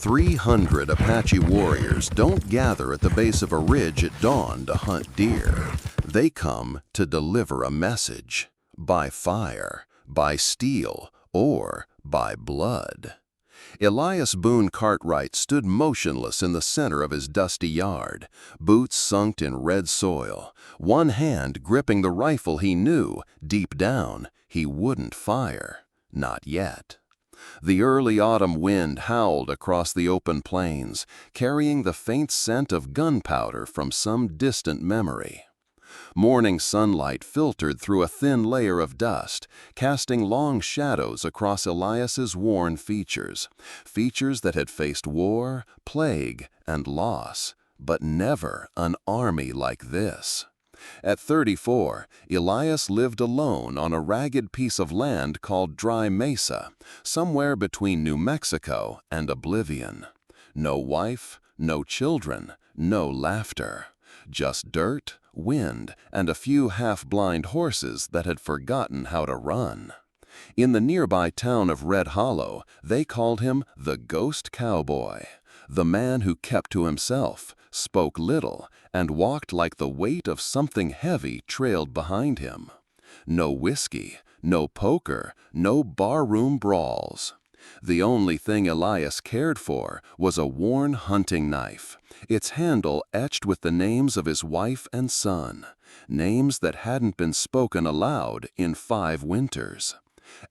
300 Apache warriors don't gather at the base of a ridge at dawn to hunt deer. They come to deliver a message, by fire, by steel, or by blood. Elias Boone Cartwright stood motionless in the center of his dusty yard, boots sunk in red soil, one hand gripping the rifle he knew, deep down, he wouldn't fire. Not yet. The early autumn wind howled across the open plains, carrying the faint scent of gunpowder from some distant memory. Morning sunlight filtered through a thin layer of dust, casting long shadows across Elias's worn features, features that had faced war, plague, and loss, but never an army like this. At 34, Elias lived alone on a ragged piece of land called Dry Mesa, somewhere between New Mexico and oblivion. No wife, no children, no laughter. Just dirt, wind, and a few half-blind horses that had forgotten how to run. In the nearby town of Red Hollow, they called him the Ghost Cowboy, the man who kept to himself, spoke little, and walked like the weight of something heavy trailed behind him. No whiskey, no poker, no barroom brawls. The only thing Elias cared for was a worn hunting knife, its handle etched with the names of his wife and son, names that hadn't been spoken aloud in 5 winters.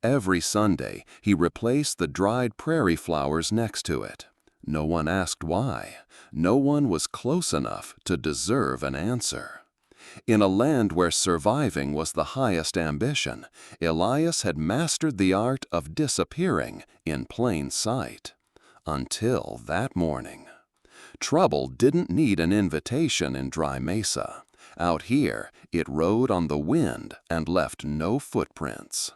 Every Sunday, he replaced the dried prairie flowers next to it. No one asked why. No one was close enough to deserve an answer. In a land where surviving was the highest ambition, Elias had mastered the art of disappearing in plain sight. Until that morning. Trouble didn't need an invitation in Dry Mesa. Out here, it rode on the wind and left no footprints.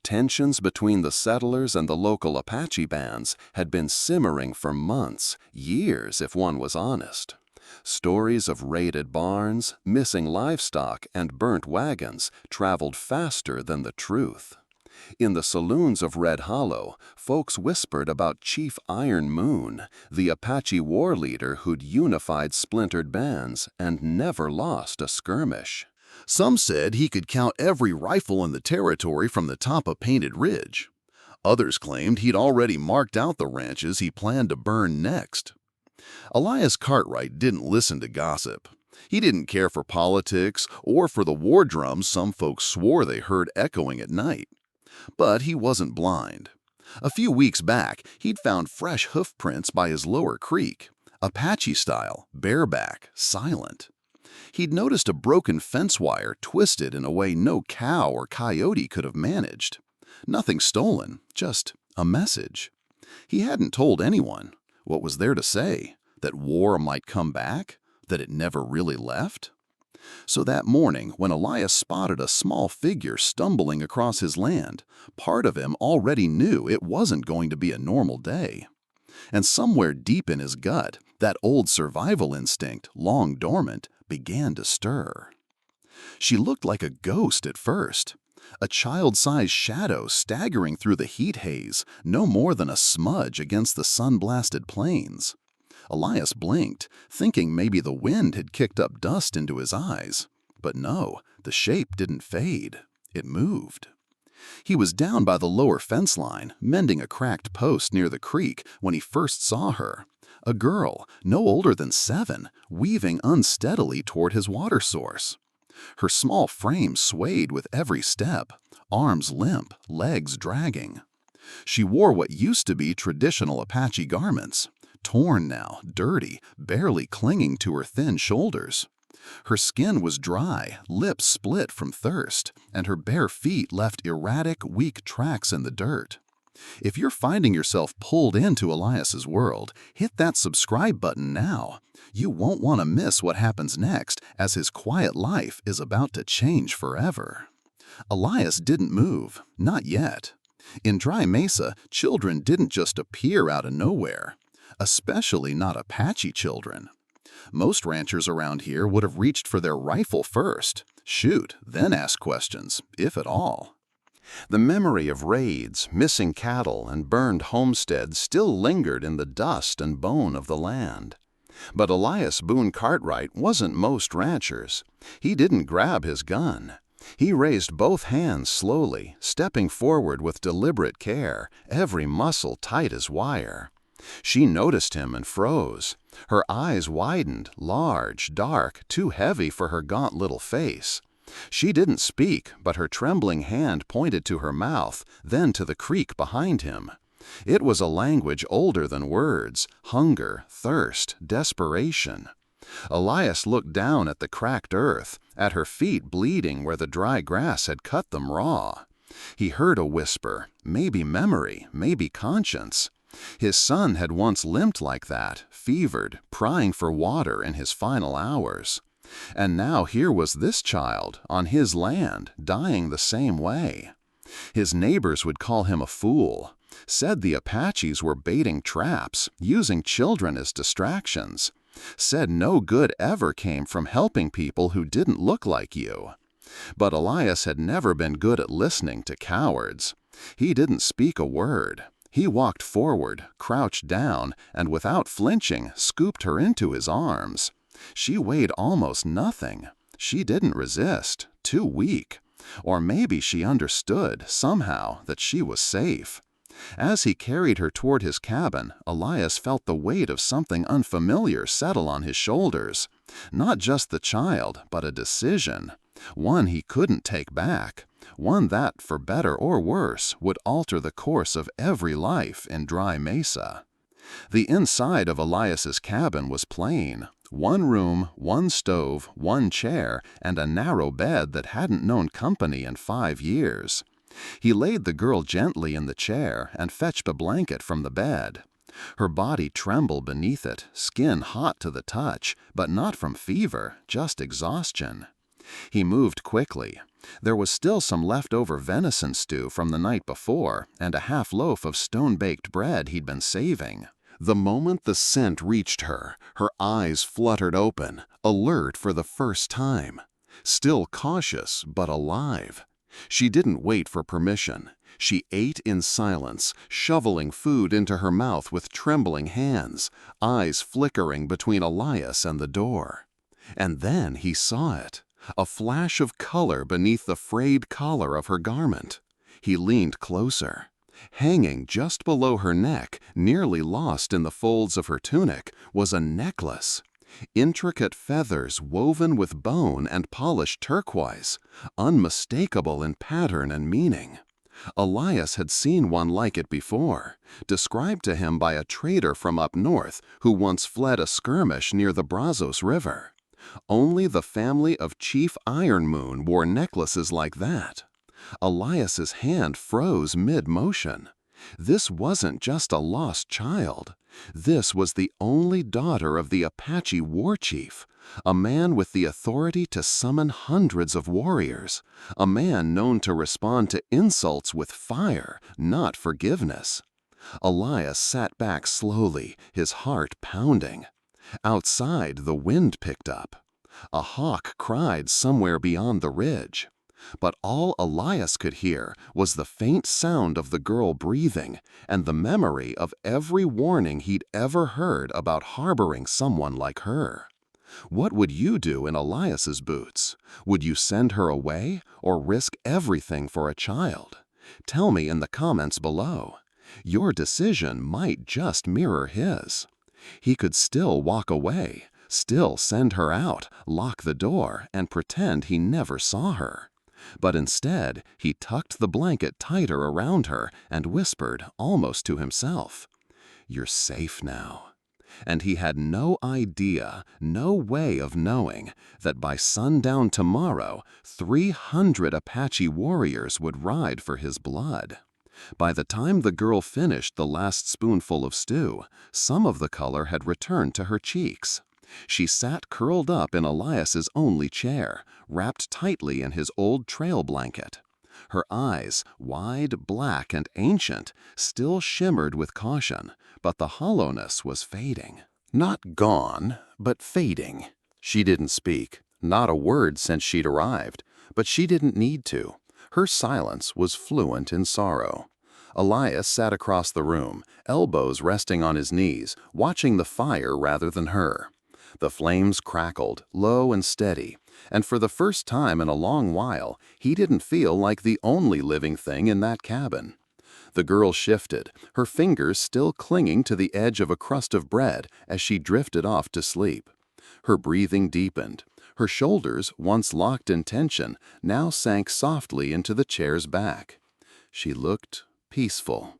Tensions between the settlers and the local Apache bands had been simmering for months, years if one was honest. Stories of raided barns, missing livestock, and burnt wagons traveled faster than the truth. In the saloons of Red Hollow, folks whispered about Chief Iron Moon, the Apache war leader who'd unified splintered bands and never lost a skirmish. Some said he could count every rifle in the territory from the top of Painted Ridge. Others claimed he'd already marked out the ranches he planned to burn next. Elias Cartwright didn't listen to gossip. He didn't care for politics or for the war drums some folks swore they heard echoing at night. But he wasn't blind. A few weeks back, he'd found fresh hoof prints by his lower creek, Apache style, bareback, silent. He'd noticed a broken fence wire twisted in a way no cow or coyote could have managed. Nothing stolen, just a message. He hadn't told anyone. What was there to say? That war might come back? That it never really left? So that morning, when Elias spotted a small figure stumbling across his land, part of him already knew it wasn't going to be a normal day. And somewhere deep in his gut, that old survival instinct, long dormant, began to stir. She looked like a ghost at first, a child-sized shadow staggering through the heat haze, no more than a smudge against the sun-blasted plains. Elias blinked, thinking maybe the wind had kicked up dust into his eyes. But no, the shape didn't fade. It moved. He was down by the lower fence line, mending a cracked post near the creek when he first saw her. A girl, no older than 7, weaving unsteadily toward his water source. Her small frame swayed with every step, arms limp, legs dragging. She wore what used to be traditional Apache garments, torn now, dirty, barely clinging to her thin shoulders. Her skin was dry, lips split from thirst, and her bare feet left erratic, weak tracks in the dirt. If you're finding yourself pulled into Elias's world, hit that subscribe button now. You won't want to miss what happens next, as his quiet life is about to change forever. Elias didn't move, not yet. In Dry Mesa, children didn't just appear out of nowhere, especially not Apache children. Most ranchers around here would have reached for their rifle first, shoot, then ask questions, if at all. The memory of raids, missing cattle, and burned homesteads still lingered in the dust and bone of the land. But Elias Boone Cartwright wasn't most ranchers. He didn't grab his gun. He raised both hands slowly, stepping forward with deliberate care, every muscle tight as wire. She noticed him and froze. Her eyes widened, large, dark, too heavy for her gaunt little face. She didn't speak, but her trembling hand pointed to her mouth, then to the creek behind him. It was a language older than words: hunger, thirst, desperation. Elias looked down at the cracked earth, at her feet bleeding where the dry grass had cut them raw. He heard a whisper, maybe memory, maybe conscience. His son had once limped like that, fevered, prying for water in his final hours. And now here was this child, on his land, dying the same way. His neighbors would call him a fool, said the Apaches were baiting traps, using children as distractions, said no good ever came from helping people who didn't look like you. But Elias had never been good at listening to cowards. He didn't speak a word. He walked forward, crouched down, and without flinching, scooped her into his arms. She weighed almost nothing. She didn't resist, too weak. Or maybe she understood, somehow, that she was safe. As he carried her toward his cabin, Elias felt the weight of something unfamiliar settle on his shoulders. Not just the child, but a decision. One he couldn't take back. One that, for better or worse, would alter the course of every life in Dry Mesa. The inside of Elias's cabin was plain. One room, one stove, one chair, and a narrow bed that hadn't known company in 5 years. He laid the girl gently in the chair and fetched a blanket from the bed. Her body trembled beneath it, skin hot to the touch, but not from fever, just exhaustion. He moved quickly. There was still some leftover venison stew from the night before, and a half loaf of stone-baked bread he'd been saving. The moment the scent reached her, her eyes fluttered open, alert for the first time. Still cautious, but alive. She didn't wait for permission. She ate in silence, shoveling food into her mouth with trembling hands, eyes flickering between Elias and the door. And then he saw it. A flash of color beneath the frayed collar of her garment. He leaned closer. Hanging just below her neck, nearly lost in the folds of her tunic, was a necklace. Intricate feathers woven with bone and polished turquoise, unmistakable in pattern and meaning. Elias had seen one like it before, described to him by a trader from up north who once fled a skirmish near the Brazos River. Only the family of Chief Iron Moon wore necklaces like that. Elias's hand froze mid-motion. This wasn't just a lost child. This was the only daughter of the Apache war chief, a man with the authority to summon hundreds of warriors, a man known to respond to insults with fire, not forgiveness. Elias sat back slowly, his heart pounding. Outside, the wind picked up. A hawk cried somewhere beyond the ridge. But all Elias could hear was the faint sound of the girl breathing and the memory of every warning he'd ever heard about harboring someone like her. What would you do in Elias's boots? Would you send her away or risk everything for a child? Tell me in the comments below. Your decision might just mirror his. He could still walk away, still send her out, lock the door, and pretend he never saw her. But instead, he tucked the blanket tighter around her and whispered, almost to himself, "You're safe now." And he had no idea, no way of knowing, that by sundown tomorrow, 300 Apache warriors would ride for his blood. By the time the girl finished the last spoonful of stew, some of the color had returned to her cheeks. She sat curled up in Elias's only chair, wrapped tightly in his old trail blanket. Her eyes, wide, black, and ancient, still shimmered with caution, but the hollowness was fading. Not gone, but fading. She didn't speak, not a word since she'd arrived, but she didn't need to. Her silence was fluent in sorrow. Elias sat across the room, elbows resting on his knees, watching the fire rather than her. The flames crackled, low and steady, and for the first time in a long while, he didn't feel like the only living thing in that cabin. The girl shifted, her fingers still clinging to the edge of a crust of bread as she drifted off to sleep. Her breathing deepened. Her shoulders, once locked in tension, now sank softly into the chair's back. She looked peaceful.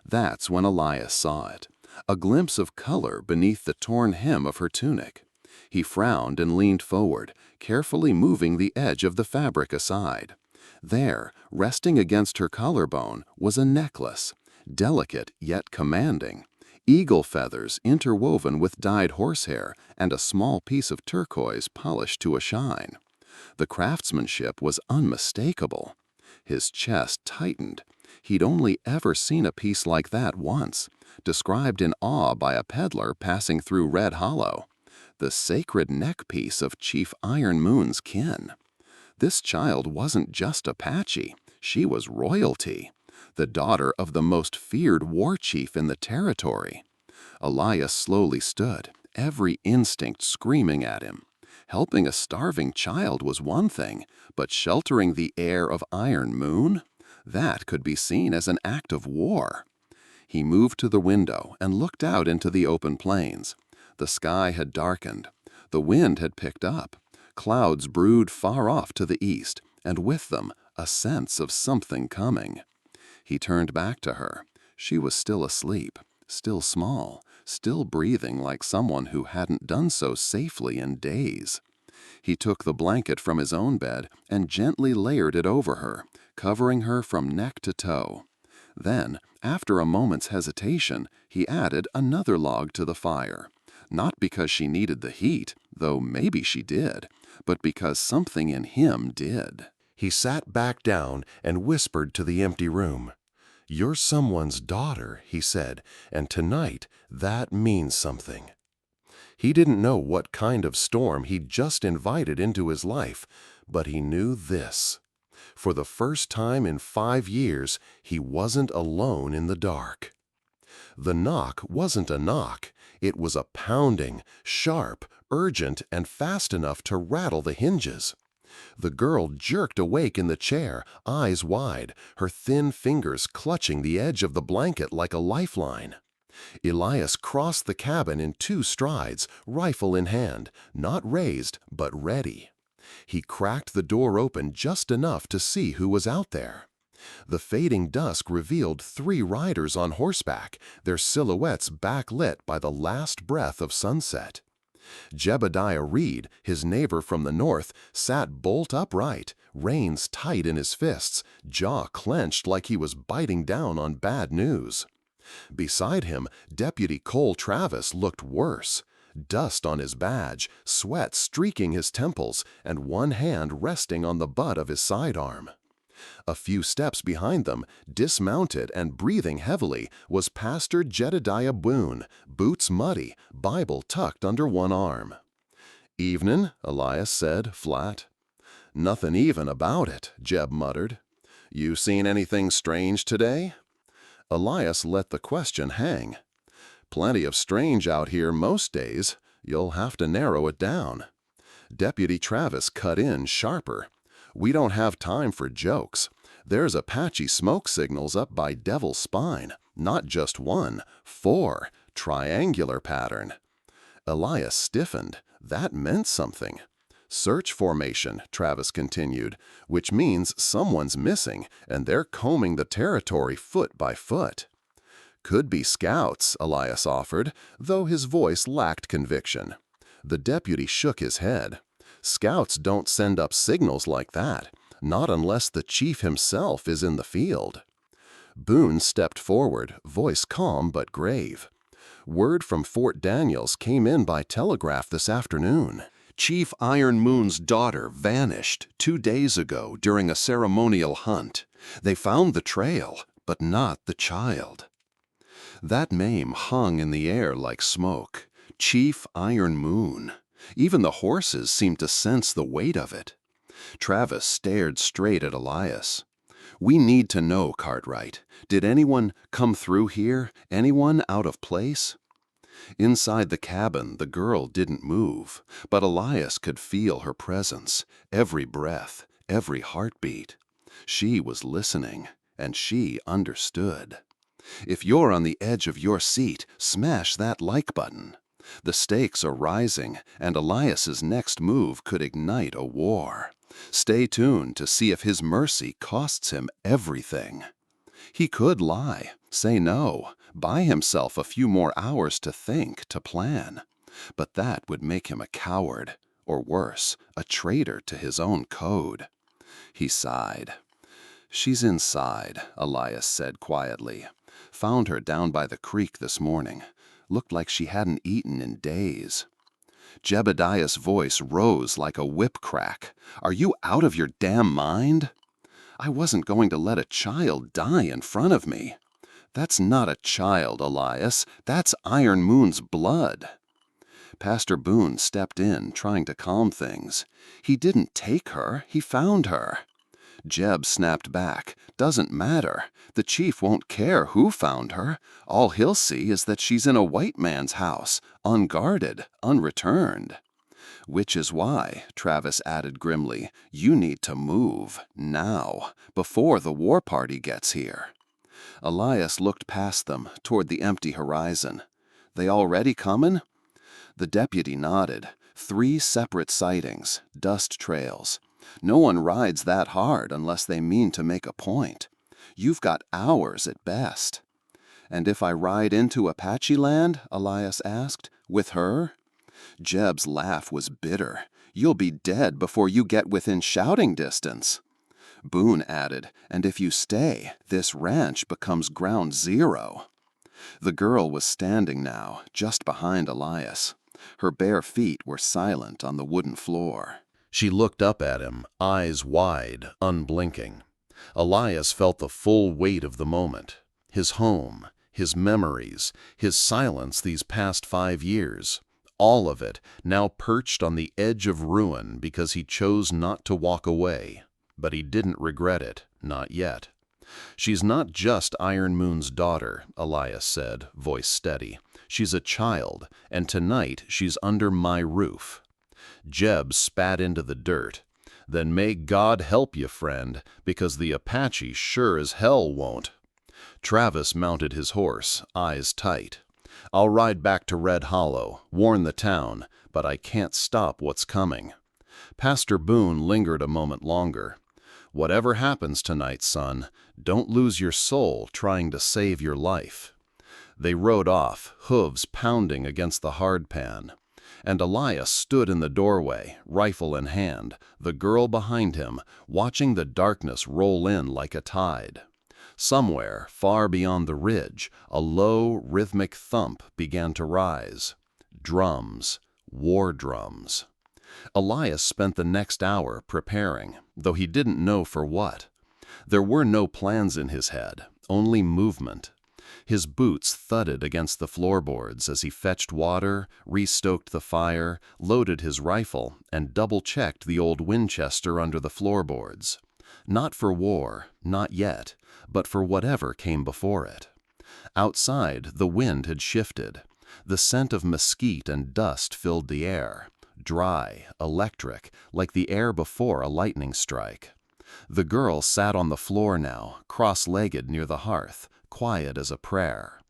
That's when Elias saw it, a glimpse of color beneath the torn hem of her tunic. He frowned and leaned forward, carefully moving the edge of the fabric aside. There, resting against her collarbone, was a necklace, delicate yet commanding. Eagle feathers interwoven with dyed horsehair and a small piece of turquoise polished to a shine. The craftsmanship was unmistakable. His chest tightened. He'd only ever seen a piece like that once, described in awe by a peddler passing through Red Hollow. The sacred neckpiece of Chief Iron Moon's kin. This child wasn't just Apache, she was royalty, the daughter of the most feared war chief in the territory. Elias slowly stood, every instinct screaming at him. Helping a starving child was one thing, but sheltering the heir of Iron Moon? That could be seen as an act of war. He moved to the window and looked out into the open plains. The sky had darkened. The wind had picked up. Clouds brewed far off to the east, and with them a sense of something coming. He turned back to her. She was still asleep, still small, still breathing like someone who hadn't done so safely in days. He took the blanket from his own bed and gently layered it over her, covering her from neck to toe. Then, after a moment's hesitation, he added another log to the fire. Not because she needed the heat, though maybe she did, but because something in him did. He sat back down and whispered to the empty room. "You're someone's daughter," he said, "and tonight that means something." He didn't know what kind of storm he'd just invited into his life, but he knew this. For the first time in 5 years, he wasn't alone in the dark. The knock wasn't a knock. It was a pounding, sharp, urgent, and fast enough to rattle the hinges. The girl jerked awake in the chair, eyes wide, her thin fingers clutching the edge of the blanket like a lifeline. Elias crossed the cabin in 2 strides, rifle in hand, not raised, but ready. He cracked the door open just enough to see who was out there. The fading dusk revealed 3 riders on horseback, their silhouettes backlit by the last breath of sunset. Jebediah Reed, his neighbor from the north, sat bolt upright, reins tight in his fists, jaw clenched like he was biting down on bad news. Beside him, Deputy Cole Travis looked worse. Dust on his badge, sweat streaking his temples, and one hand resting on the butt of his sidearm. A few steps behind them, dismounted and breathing heavily, was Pastor Jedediah Boone, boots muddy, Bible tucked under one arm. "Evenin'," Elias said, flat. "Nothing even about it," Jeb muttered. "You seen anything strange today?" Elias let the question hang. "Plenty of strange out here most days. You'll have to narrow it down." Deputy Travis cut in sharper. "We don't have time for jokes. There's Apache smoke signals up by Devil's Spine. Not just 1, 4, triangular pattern." Elias stiffened. That meant something. "Search formation," Travis continued, "which means someone's missing, and they're combing the territory foot by foot." "Could be scouts," Elias offered, though his voice lacked conviction. The deputy shook his head. "Scouts don't send up signals like that, not unless the chief himself is in the field." Boone stepped forward, voice calm but grave. "Word from Fort Daniels came in by telegraph this afternoon. Chief Iron Moon's daughter vanished 2 days ago during a ceremonial hunt. They found the trail, but not the child." That name hung in the air like smoke. Chief Iron Moon. Even the horses seemed to sense the weight of it. Travis stared straight at Elias. "We need to know, Cartwright. Did anyone come through here? Anyone out of place?" Inside the cabin, the girl didn't move, but Elias could feel her presence, every breath, every heartbeat. She was listening, and she understood. If you're on the edge of your seat, smash that like button. The stakes are rising, and Elias's next move could ignite a war. Stay tuned to see if his mercy costs him everything. He could lie, say no, buy himself a few more hours to think, to plan. But that would make him a coward, or worse, a traitor to his own code. He sighed. "She's inside," Elias said quietly. "Found her down by the creek this morning. Looked like she hadn't eaten in days." Jebediah's voice rose like a whip crack. "Are you out of your damn mind? I wasn't going to let a child die in front of me." "That's not a child, Elias. That's Iron Moon's blood." Pastor Boone stepped in, trying to calm things. "He didn't take her. He found her." Jeb snapped back. "Doesn't matter. The chief won't care who found her. All he'll see is that she's in a white man's house, unguarded, unreturned." "Which is why," Travis added grimly, "you need to move, now, before the war party gets here." Elias looked past them, toward the empty horizon. "They already comin'?" The deputy nodded. 3 separate sightings, dust trails. No one rides that hard unless they mean to make a point. You've got hours at best. "And if I ride into Apache land?" Elias asked. "With her?" Jeb's laugh was bitter. "You'll be dead before you get within shouting distance." Boone added, "And if you stay, this ranch becomes ground zero." The girl was standing now, just behind Elias. Her bare feet were silent on the wooden floor. She looked up at him, eyes wide, unblinking. Elias felt the full weight of the moment. His home, his memories, his silence these past 5 years. All of it now perched on the edge of ruin because he chose not to walk away. But he didn't regret it, not yet. "She's not just Iron Moon's daughter," Elias said, voice steady. "She's a child, and tonight she's under my roof." Jeb spat into the dirt. "Then may God help you, friend, because the Apache sure as hell won't." Travis mounted his horse, eyes tight. "I'll ride back to Red Hollow, warn the town, but I can't stop what's coming." Pastor Boone lingered a moment longer. "Whatever happens tonight, son, don't lose your soul trying to save your life." They rode off, hooves pounding against the hardpan. And Elias stood in the doorway, rifle in hand, the girl behind him, watching the darkness roll in like a tide. Somewhere, far beyond the ridge, a low, rhythmic thump began to rise. Drums, war drums. Elias spent the next hour preparing, though he didn't know for what. There were no plans in his head, only movement. His boots thudded against the floorboards as he fetched water, restoked the fire, loaded his rifle, and double-checked the old Winchester under the floorboards. Not for war, not yet, but for whatever came before it. Outside, the wind had shifted. The scent of mesquite and dust filled the air, dry, electric, like the air before a lightning strike. The girl sat on the floor now, cross-legged near the hearth, quiet as a prayer.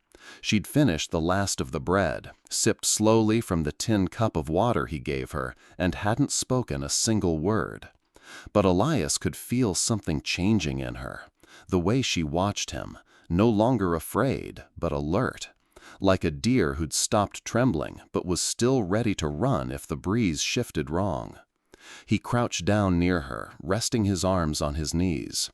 She'd finished the last of the bread, sipped slowly from the tin cup of water he gave her, and hadn't spoken a single word. But Elias could feel something changing in her, the way she watched him, no longer afraid, but alert, like a deer who'd stopped trembling but was still ready to run if the breeze shifted wrong. He crouched down near her, resting his arms on his knees.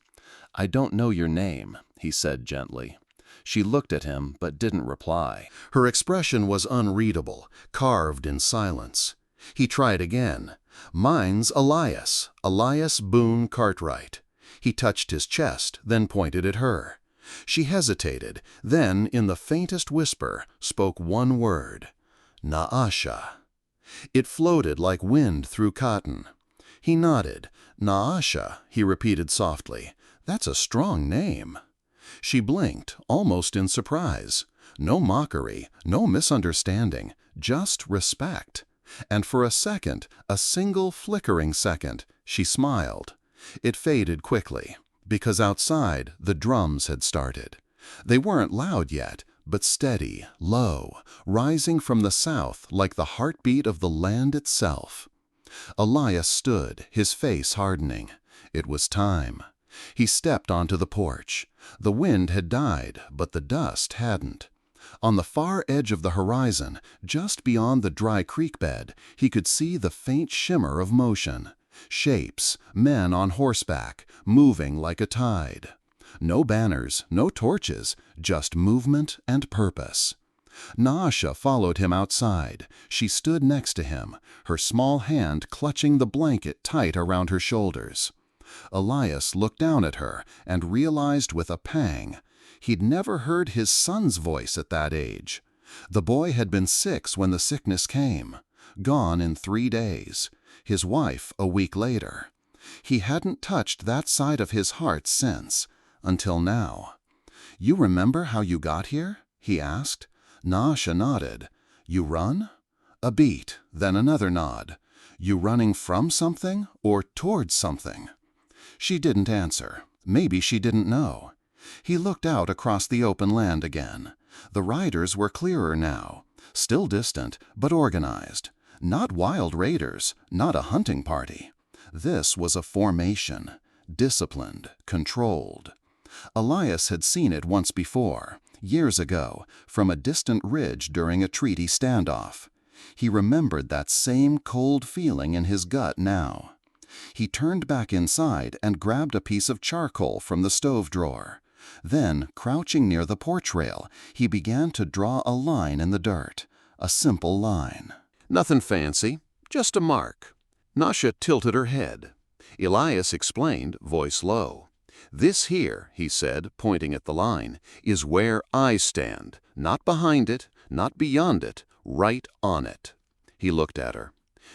"I don't know your name," he said gently. She looked at him but didn't reply. Her expression was unreadable, carved in silence. He tried again. "Mine's Elias, Elias Boone Cartwright." He touched his chest, then pointed at her. She hesitated, then, in the faintest whisper, spoke one word. "Naasha." It floated like wind through cotton. He nodded. "Naasha," he repeated softly. That's a strong name." She blinked, almost in surprise. No mockery, no misunderstanding, just respect. And for a second, a single flickering second, she smiled. It faded quickly, because outside the drums had started. They weren't loud yet, but steady, low, rising from the south like the heartbeat of the land itself. Elias stood, his face hardening. It was time. He stepped onto the porch. The wind had died, but the dust hadn't. On the far edge of the horizon, just beyond the dry creek bed, he could see the faint shimmer of motion. Shapes, men on horseback, moving like a tide. No banners, no torches, just movement and purpose. Naasha followed him outside. She stood next to him, her small hand clutching the blanket tight around her shoulders. Elias looked down at her and realized with a pang. He'd never heard his son's voice at that age. The boy had been 6 when the sickness came, gone in 3 days, his wife a week later. He hadn't touched that side of his heart since, until now. "You remember how you got here?" he asked. Naasha nodded. "You run?" A beat, then another nod. "You running from something or towards something?" She didn't answer. Maybe she didn't know. He looked out across the open land again. The riders were clearer now, still distant, but organized. Not wild raiders, not a hunting party. This was a formation, disciplined, controlled. Elias had seen it once before, years ago, from a distant ridge during a treaty standoff. He remembered that same cold feeling in his gut now. He turned back inside and grabbed a piece of charcoal from the stove drawer. Then, crouching near the porch rail, he began to draw a line in the dirt. A simple line. "Nothing fancy, just a mark." Naasha tilted her head. Elias explained, voice low. "This here," he said, pointing at the line, "is where I stand. Not behind it, not beyond it, right on it." He looked at her.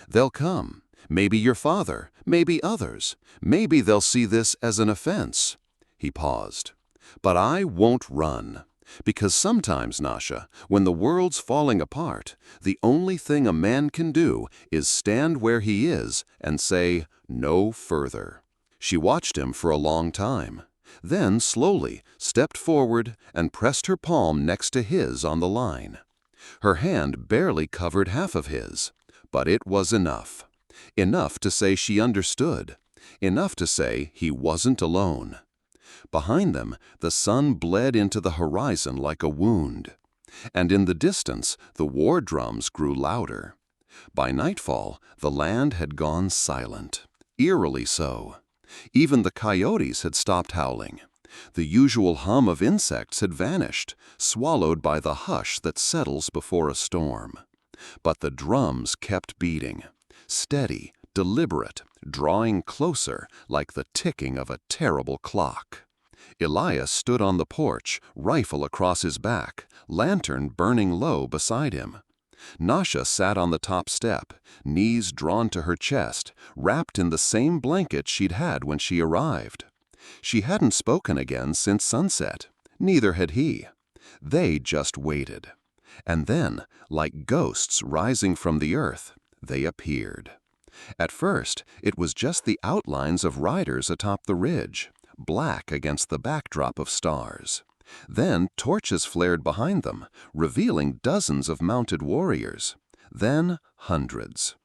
"They'll come. Maybe your father, maybe others. Maybe they'll see this as an offense." He paused. "But I won't run. Because sometimes, Naasha, when the world's falling apart, the only thing a man can do is stand where he is and say, 'No further.'" She watched him for a long time, then slowly stepped forward and pressed her palm next to his on the line. Her hand barely covered half of his, but it was enough. Enough to say she understood. Enough to say he wasn't alone. Behind them, the sun bled into the horizon like a wound. And in the distance, the war drums grew louder. By nightfall, the land had gone silent, eerily so. Even the coyotes had stopped howling. The usual hum of insects had vanished, swallowed by the hush that settles before a storm. But the drums kept beating, steady, deliberate, drawing closer like the ticking of a terrible clock. Elias stood on the porch, rifle across his back, lantern burning low beside him. Naasha sat on the top step, knees drawn to her chest, wrapped in the same blanket she'd had when she arrived. She hadn't spoken again since sunset. Neither had he. They just waited. And then, like ghosts rising from the earth, they appeared. At first, it was just the outlines of riders atop the ridge, black against the backdrop of stars. Then torches flared behind them, revealing dozens of mounted warriors. Then hundreds.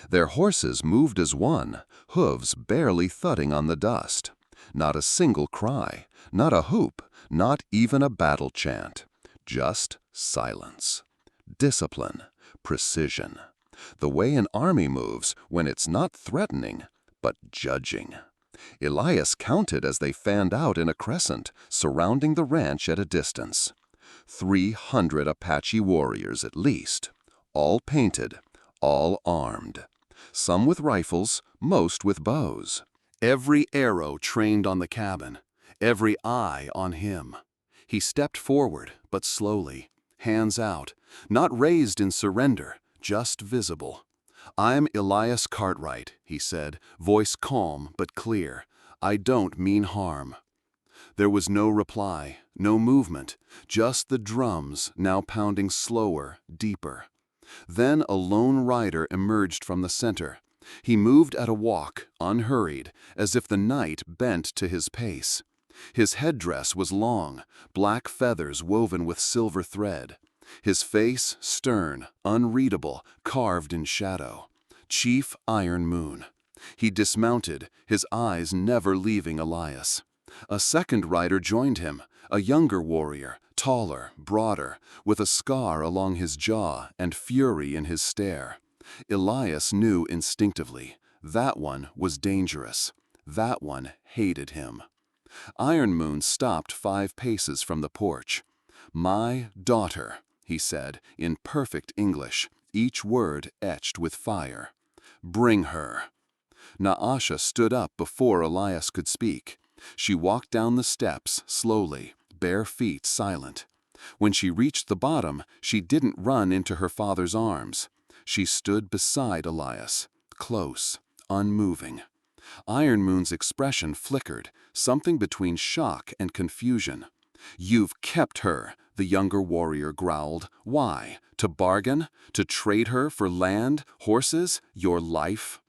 Their horses moved as one, hooves barely thudding on the dust. Not a single cry, not a whoop, not even a battle chant. Just silence. Discipline. Precision. The way an army moves when it's not threatening, but judging. Elias counted as they fanned out in a crescent, surrounding the ranch at a distance. 300 Apache warriors at least, all painted, all armed. Some with rifles, most with bows. Every arrow trained on the cabin, every eye on him. He stepped forward, but slowly, hands out, not raised in surrender, just visible. "I'm Elias Cartwright," he said, voice calm but clear. "I don't mean harm." There was no reply, no movement, just the drums now pounding slower, deeper. Then a lone rider emerged from the center. He moved at a walk, unhurried, as if the night bent to his pace. His headdress was long, black feathers woven with silver thread. His face stern, unreadable, carved in shadow. Chief Iron Moon. He dismounted, his eyes never leaving Elias. A second rider joined him, a younger warrior, taller, broader, with a scar along his jaw and fury in his stare. Elias knew instinctively, that one was dangerous. That one hated him. Iron Moon stopped 5 paces from the porch. "My daughter," he said, in perfect English, each word etched with fire. "Bring her." Naasha stood up before Elias could speak. She walked down the steps, slowly, bare feet silent. When she reached the bottom, she didn't run into her father's arms. She stood beside Elias, close, unmoving. Iron Moon's expression flickered, something between shock and confusion. "You've kept her," the younger warrior growled. "Why? To bargain? To trade her for land, horses, your life?"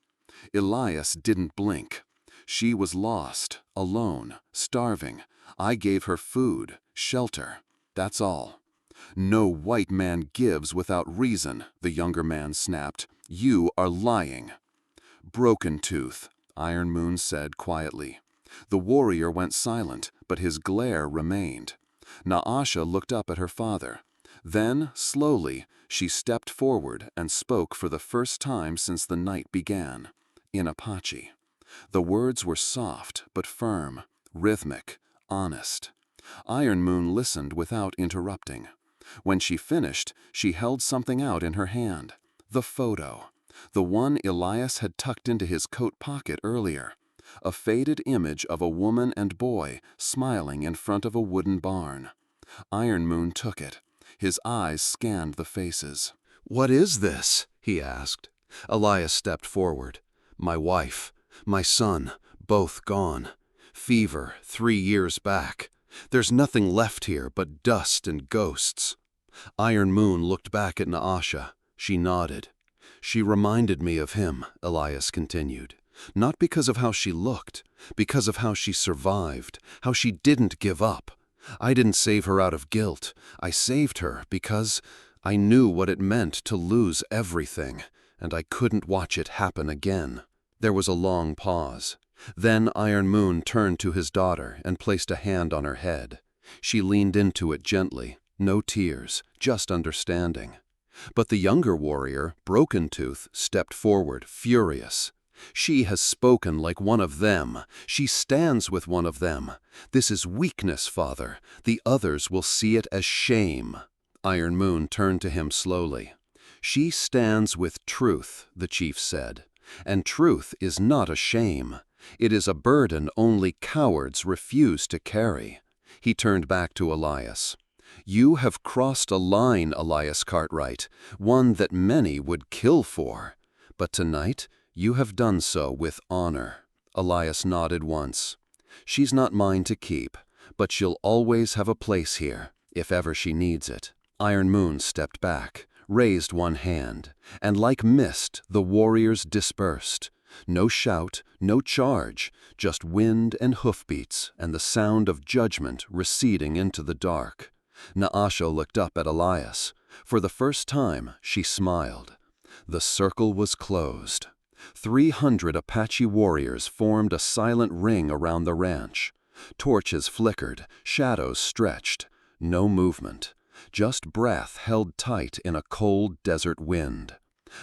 Elias didn't blink. "She was lost, alone, starving. I gave her food, shelter. That's all." "No white man gives without reason," the younger man snapped. "You are lying." "Broken Tooth," Iron Moon said quietly. The warrior went silent, but his glare remained. Naasha looked up at her father. Then, slowly, she stepped forward and spoke for the first time since the night began, in Apache. The words were soft but firm, rhythmic, honest. Iron Moon listened without interrupting. When she finished, she held something out in her hand. The photo. The one Elias had tucked into his coat pocket earlier. A faded image of a woman and boy smiling in front of a wooden barn. Iron Moon took it. His eyes scanned the faces. "What is this?" he asked. Elias stepped forward. "My wife, my son, both gone. Fever 3 years back. There's nothing left here but dust and ghosts." Iron Moon looked back at Naasha. She nodded. "She reminded me of him," Elias continued. "Not because of how she looked, because of how she survived, how she didn't give up. I didn't save her out of guilt. I saved her because I knew what it meant to lose everything, and I couldn't watch it happen again." There was a long pause. Then Iron Moon turned to his daughter and placed a hand on her head. She leaned into it gently, no tears, just understanding. But the younger warrior, Broken Tooth, stepped forward, furious. "She has spoken like one of them. She stands with one of them. This is weakness, father. The others will see it as shame." Iron Moon turned to him slowly. "She stands with truth," the chief said. "And truth is not a shame. It is a burden only cowards refuse to carry." He turned back to Elias. "You have crossed a line, Elias Cartwright, one that many would kill for. But tonight, you have done so with honor." Elias nodded once. "She's not mine to keep, but she'll always have a place here, if ever she needs it." Iron Moon stepped back, raised one hand, and like mist, the warriors dispersed. No shout, no charge, just wind and hoofbeats and the sound of judgment receding into the dark. Naasha looked up at Elias. For the first time, she smiled. The circle was closed. 300 Apache warriors formed a silent ring around the ranch. Torches flickered, shadows stretched. No movement. Just breath held tight in a cold desert wind.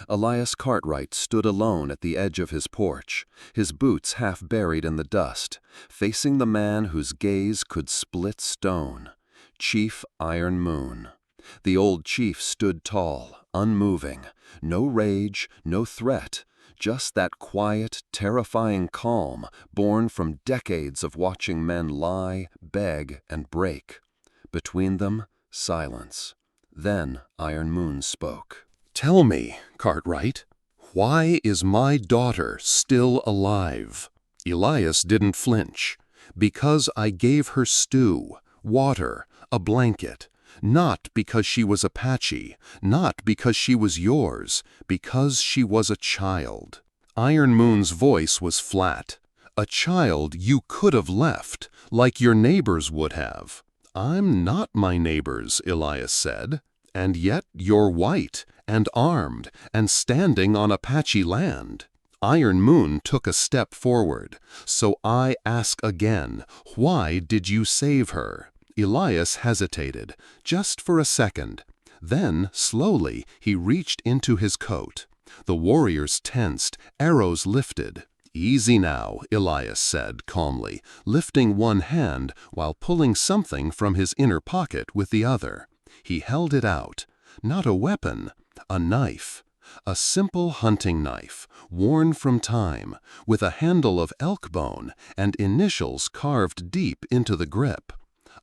Elias Cartwright stood alone at the edge of his porch, his boots half buried in the dust, facing the man whose gaze could split stone, Chief Iron Moon. The old chief stood tall, unmoving, no rage, no threat, just that quiet, terrifying calm born from decades of watching men lie, beg, and break. Between them, silence. Then Iron Moon spoke. "Tell me, Cartwright, why is my daughter still alive?" Elias didn't flinch. Because I gave her stew, water, a blanket, not because she was Apache, not because she was yours, because she was a child." Iron Moon's voice was flat. "A child you could have left, like your neighbors would have." "I'm not my neighbors," Elias said. "And yet you're white, and armed, and standing on Apache land." Iron Moon took a step forward. "So I ask again, why did you save her?" Elias hesitated, just for a second. Then, slowly, he reached into his coat. The warriors tensed, arrows lifted. "Easy now," Elias said calmly, lifting one hand while pulling something from his inner pocket with the other. He held it out. Not a weapon, a knife. A simple hunting knife, worn from time, with a handle of elk bone and initials carved deep into the grip.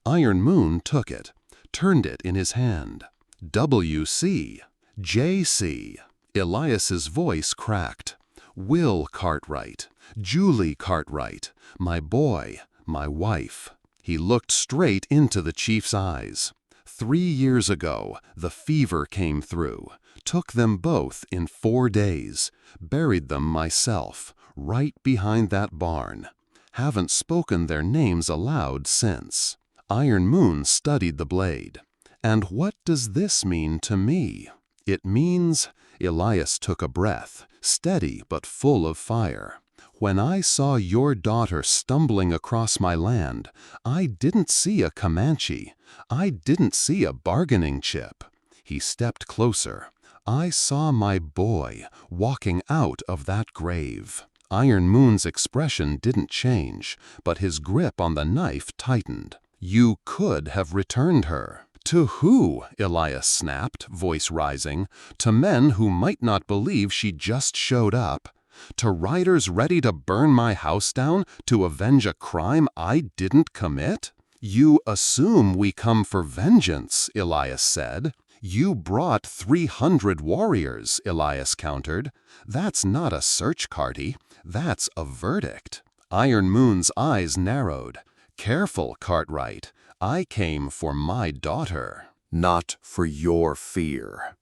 Iron Moon took it, turned it in his hand. "W.C. J.C." Elias's voice cracked. "Will Cartwright, Julie Cartwright, my boy, my wife." He looked straight into the chief's eyes. 3 years ago, the fever came through, took them both in 4 days, buried them myself, right behind that barn. Haven't spoken their names aloud since. Iron Moon studied the blade. "And what does this mean to me?" "It means," Elias took a breath, steady but full of fire. "When I saw your daughter stumbling across my land, I didn't see a Comanche. I didn't see a bargaining chip." He stepped closer. "I saw my boy walking out of that grave." Iron Moon's expression didn't change, but his grip on the knife tightened. "You could have returned her." "To who?" Elias snapped, voice rising. "To men who might not believe she just showed up. To riders ready to burn my house down to avenge a crime I didn't commit?" "You assume we come for vengeance," Elias said. "You brought 300 warriors," Elias countered. "That's not a search party. That's a verdict." Iron Moon's eyes narrowed. "Careful, Cartwright. I came for my daughter." Not for your fear.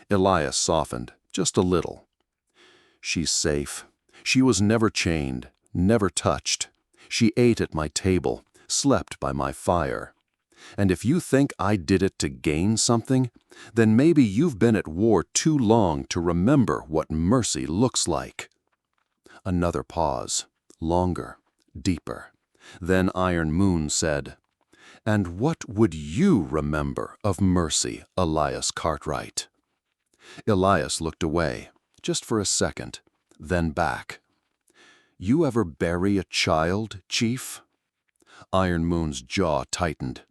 Elias softened, just a little. "She's safe. She was never chained, never touched. She ate at my table, slept by my fire. And if you think I did it to gain something, then maybe you've been at war too long to remember what mercy looks like." Another pause, longer, deeper. Then Iron Moon said, "And what would you remember of mercy, Elias Cartwright?" Elias looked away, just for a second, then back. "You ever bury a child, Chief?" Iron Moon's jaw tightened.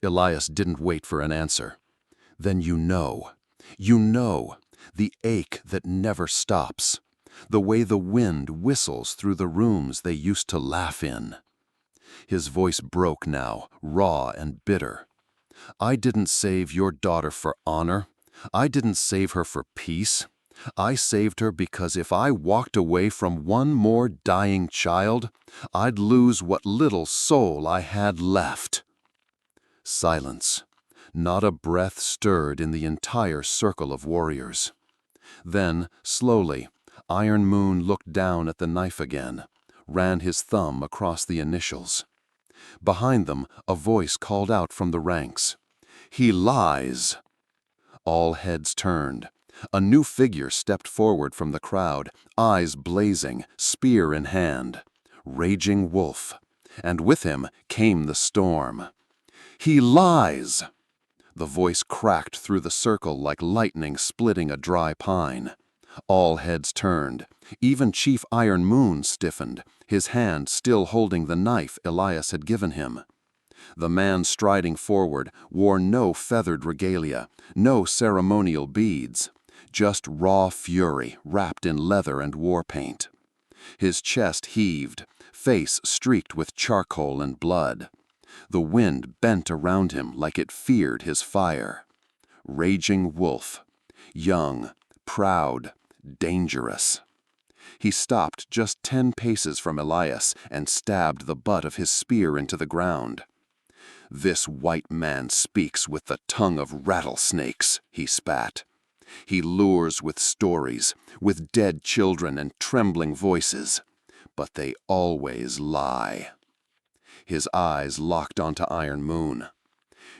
Elias didn't wait for an answer. "Then you know, the ache that never stops, the way the wind whistles through the rooms they used to laugh in." His voice broke now, raw and bitter. "I didn't save your daughter for honor. I didn't save her for peace. I saved her because if I walked away from one more dying child, I'd lose what little soul I had left." Silence. Not a breath stirred in the entire circle of warriors. Then, slowly, Iron Moon looked down at the knife again, ran his thumb across the initials. Behind them, a voice called out from the ranks, "He lies!" All heads turned. A new figure stepped forward from the crowd, eyes blazing, spear in hand. Raging Wolf. And with him came the storm. "He lies!" The voice cracked through the circle like lightning splitting a dry pine. All heads turned. Even Chief Iron Moon stiffened, his hand still holding the knife Elias had given him. The man striding forward wore no feathered regalia, no ceremonial beads, just raw fury wrapped in leather and war paint. His chest heaved, face streaked with charcoal and blood. The wind bent around him like it feared his fire. Raging Wolf. Young, proud, dangerous. He stopped just 10 paces from Elias and stabbed the butt of his spear into the ground. "This white man speaks with the tongue of rattlesnakes," he spat. "He lures with stories, with dead children and trembling voices, but they always lie." His eyes locked onto Iron Moon.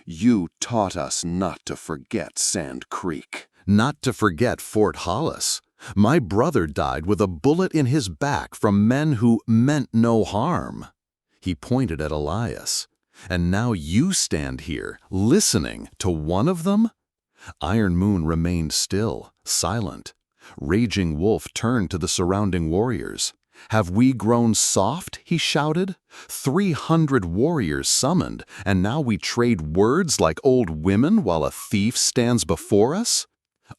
"You taught us not to forget Sand Creek." Not to forget Fort Hollis. My brother died with a bullet in his back from men who meant no harm. He pointed at Elias. And now you stand here, listening to one of them? Iron Moon remained still, silent. Raging Wolf turned to the surrounding warriors. "Have we grown soft?" he shouted. 300 warriors summoned, and now we trade words like old women while a thief stands before us?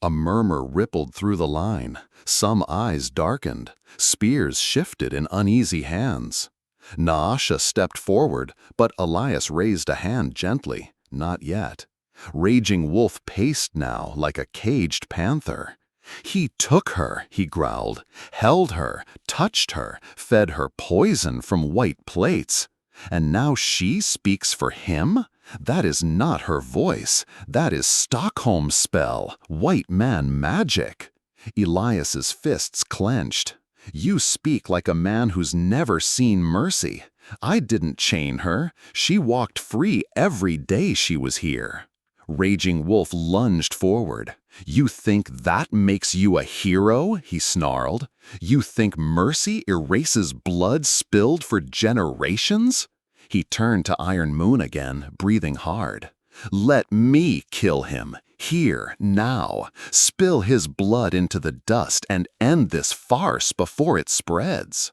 A murmur rippled through the line. Some eyes darkened. Spears shifted in uneasy hands. Naasha stepped forward, but Elias raised a hand gently. Not yet. Raging Wolf paced now like a caged panther. "He took her," he growled, "held her, touched her, fed her poison from white plates. And now she speaks for him? That is not her voice. That is Stockholm spell, white man magic." Elias's fists clenched. "You speak like a man who's never seen mercy. I didn't chain her. She walked free every day she was here." Raging Wolf lunged forward. "You think that makes you a hero?" he snarled. "You think mercy erases blood spilled for generations?" He turned to Iron Moon again, breathing hard. "Let me kill him, here, now. Spill his blood into the dust and end this farce before it spreads."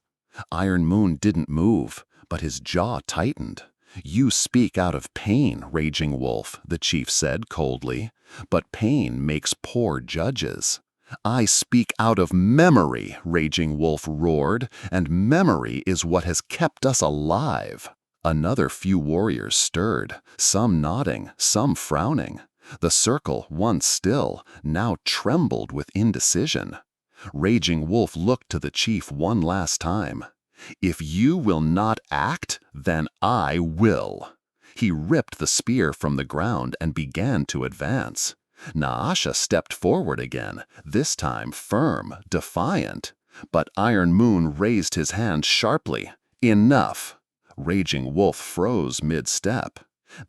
Iron Moon didn't move, but his jaw tightened. "You speak out of pain, Raging Wolf," the chief said coldly, "but pain makes poor judges." "I speak out of memory," Raging Wolf roared, "and memory is what has kept us alive." Another few warriors stirred, some nodding, some frowning. The circle, once still, now trembled with indecision. Raging Wolf looked to the chief one last time. "If you will not act, then I will." He ripped the spear from the ground and began to advance. Naasha stepped forward again, this time firm, defiant. But Iron Moon raised his hand sharply. "Enough." Raging Wolf froze mid-step.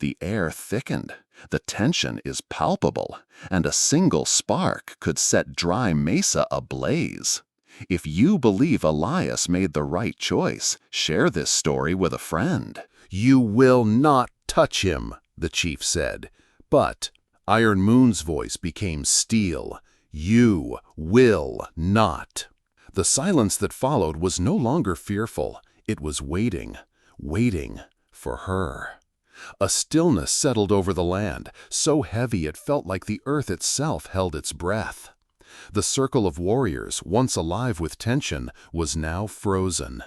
The air thickened. The tension is palpable, and a single spark could set dry mesa ablaze. If you believe Elias made the right choice, share this story with a friend. "You will not touch him," the chief said. But Iron Moon's voice became steel. "You will not." The silence that followed was no longer fearful. It was waiting for her. A stillness settled over the land, so heavy it felt like the earth itself held its breath. The circle of warriors, once alive with tension, was now frozen.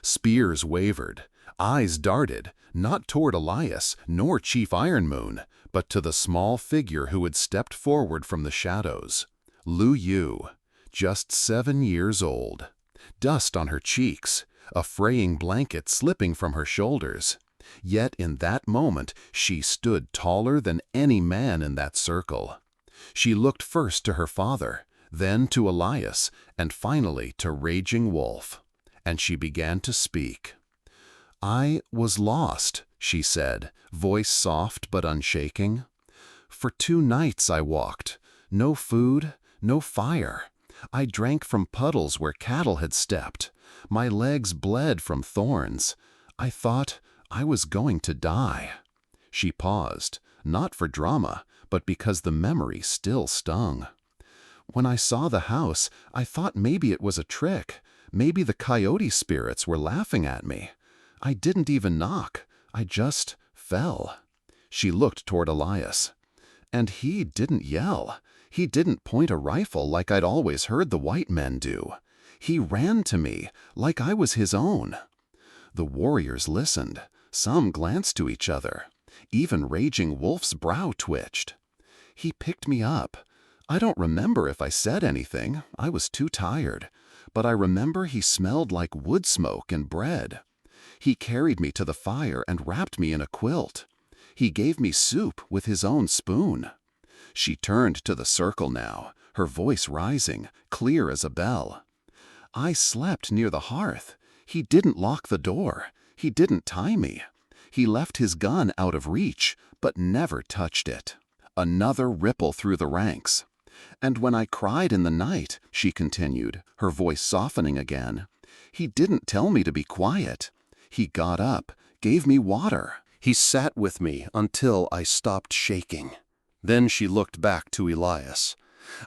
Spears wavered. Eyes darted, not toward Elias nor Chief Iron Moon, but to the small figure who had stepped forward from the shadows. Lu Yu, just 7 years old. Dust on her cheeks, a fraying blanket slipping from her shoulders. Yet in that moment she stood taller than any man in that circle. She looked first to her father, then to Elias, and finally to Raging Wolf. And she began to speak. "I was lost," she said, voice soft but unshaking. "For 2 nights I walked. No food, no fire. I drank from puddles where cattle had stepped. My legs bled from thorns. I thought I was going to die." She paused, not for drama, but because the memory still stung. "When I saw the house, I thought maybe it was a trick. Maybe the coyote spirits were laughing at me. I didn't even knock. I just fell." She looked toward Elias. "And he didn't yell. He didn't point a rifle like I'd always heard the white men do. He ran to me like I was his own." The warriors listened. Some glanced to each other. Even Raging Wolf's brow twitched. "He picked me up. I don't remember if I said anything. I was too tired. but I remember he smelled like wood smoke and bread. He carried me to the fire and wrapped me in a quilt. He gave me soup with his own spoon." She turned to the circle now, her voice rising, clear as a bell. "I slept near the hearth. He didn't lock the door. He didn't tie me. He left his gun out of reach, but never touched it." Another ripple through the ranks. "And when I cried in the night," she continued, her voice softening again, "he didn't tell me to be quiet. He got up, gave me water. He sat with me until I stopped shaking." Then she looked back to Elias.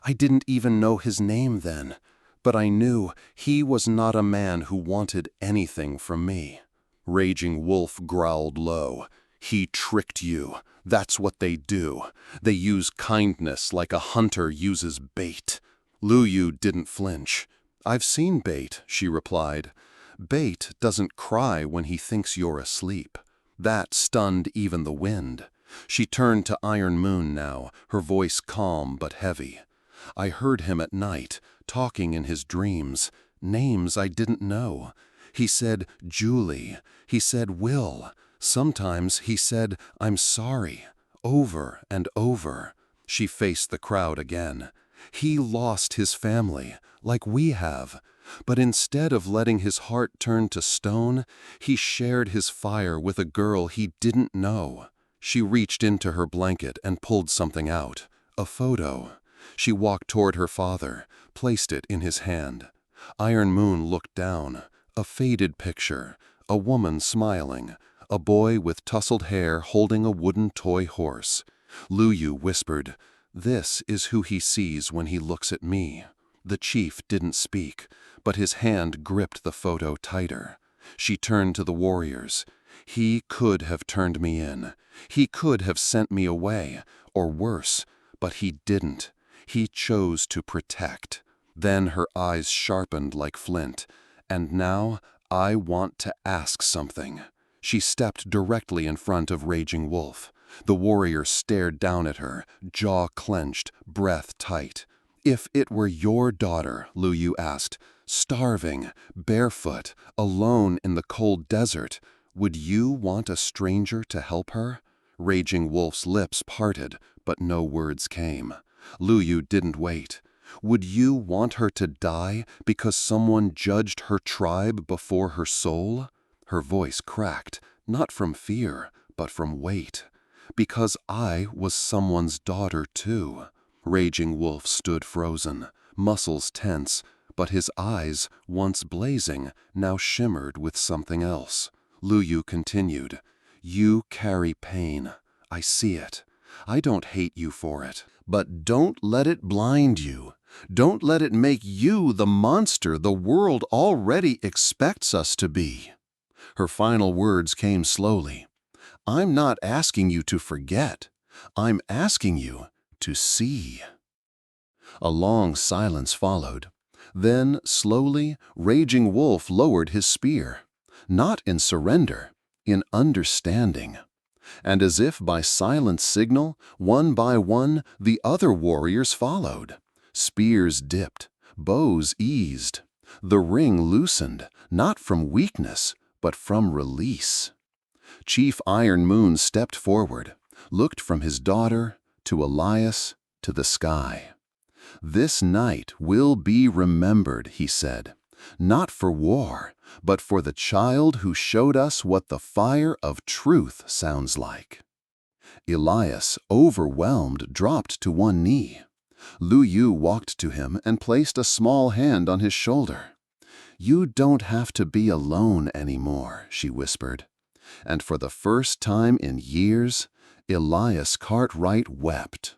"I didn't even know his name then, but I knew he was not a man who wanted anything from me." Raging Wolf growled low. "He tricked you. That's what they do. They use kindness like a hunter uses bait." Luyu didn't flinch. "I've seen bait," she replied. "Bait doesn't cry when he thinks you're asleep." That stunned even the wind. She turned to Iron Moon now, her voice calm but heavy. "I heard him at night, talking in his dreams, names I didn't know. He said, 'Julie.' He said, 'Will.' Sometimes he said, 'I'm sorry,' over and over." She faced the crowd again. "He lost his family, like we have. But instead of letting his heart turn to stone, he shared his fire with a girl he didn't know." She reached into her blanket and pulled something out. A photo. She walked toward her father, placed it in his hand. Iron Moon looked down. A faded picture. A woman smiling. A boy with tousled hair holding a wooden toy horse. Luyu whispered, "This is who he sees when he looks at me." The chief didn't speak, but his hand gripped the photo tighter. She turned to the warriors. "He could have turned me in. He could have sent me away, or worse, but he didn't. He chose to protect." Then her eyes sharpened like flint. "And now I want to ask something." She stepped directly in front of Raging Wolf. The warrior stared down at her, jaw clenched, breath tight. "If it were your daughter," Luyu asked, "starving, barefoot, alone in the cold desert, would you want a stranger to help her?" Raging Wolf's lips parted, but no words came. Luyu didn't wait. "Would you want her to die because someone judged her tribe before her soul?" Her voice cracked, not from fear, but from weight. "Because I was someone's daughter too." Raging Wolf stood frozen, muscles tense, but his eyes, once blazing, now shimmered with something else. Luyu continued, "You carry pain. I see it. I don't hate you for it. But don't let it blind you. Don't let it make you the monster the world already expects us to be." Her final words came slowly. "I'm not asking you to forget. I'm asking you to see." A long silence followed. Then, slowly, Raging Wolf lowered his spear. Not in surrender, in understanding. And as if by silent signal, one by one, the other warriors followed. Spears dipped, bows eased. The ring loosened, not from weakness, but from release. Chief Iron Moon stepped forward, looked from his daughter to Elias to the sky. "This night will be remembered," he said, "not for war, but for the child who showed us what the fire of truth sounds like." Elias, overwhelmed, dropped to one knee. Luyu walked to him and placed a small hand on his shoulder. "You don't have to be alone anymore," she whispered. And for the first time in years, Elias Cartwright wept.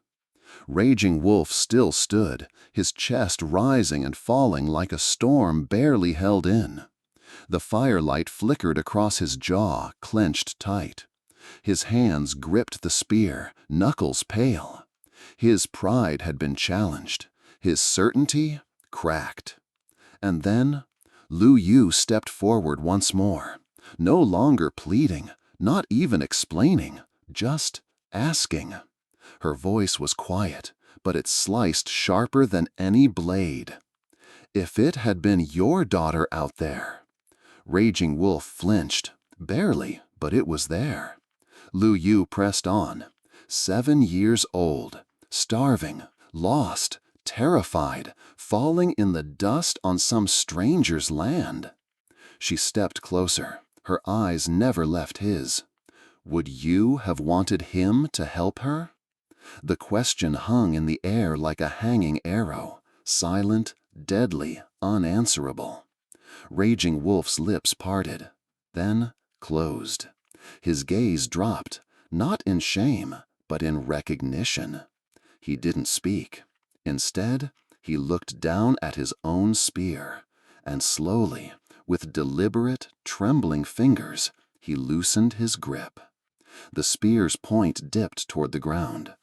Raging Wolf still stood, his chest rising and falling like a storm barely held in. The firelight flickered across his jaw, clenched tight. His hands gripped the spear, knuckles pale. His pride had been challenged, his certainty cracked. And then Luyu stepped forward once more, no longer pleading, not even explaining, just asking. Her voice was quiet, but it sliced sharper than any blade. If it had been your daughter out there. Raging Wolf flinched, barely, but it was there. Lu Yu pressed on. 7 years old, starving, lost, terrified, falling in the dust on some stranger's land. She stepped closer. Her eyes never left his. Would you have wanted him to help her? The question hung in the air like a hanging arrow, silent, deadly, unanswerable. Raging Wolf's lips parted, then closed. His gaze dropped, not in shame, but in recognition. He didn't speak. Instead, he looked down at his own spear, and slowly, with deliberate, trembling fingers, he loosened his grip. The spear's point dipped toward the ground.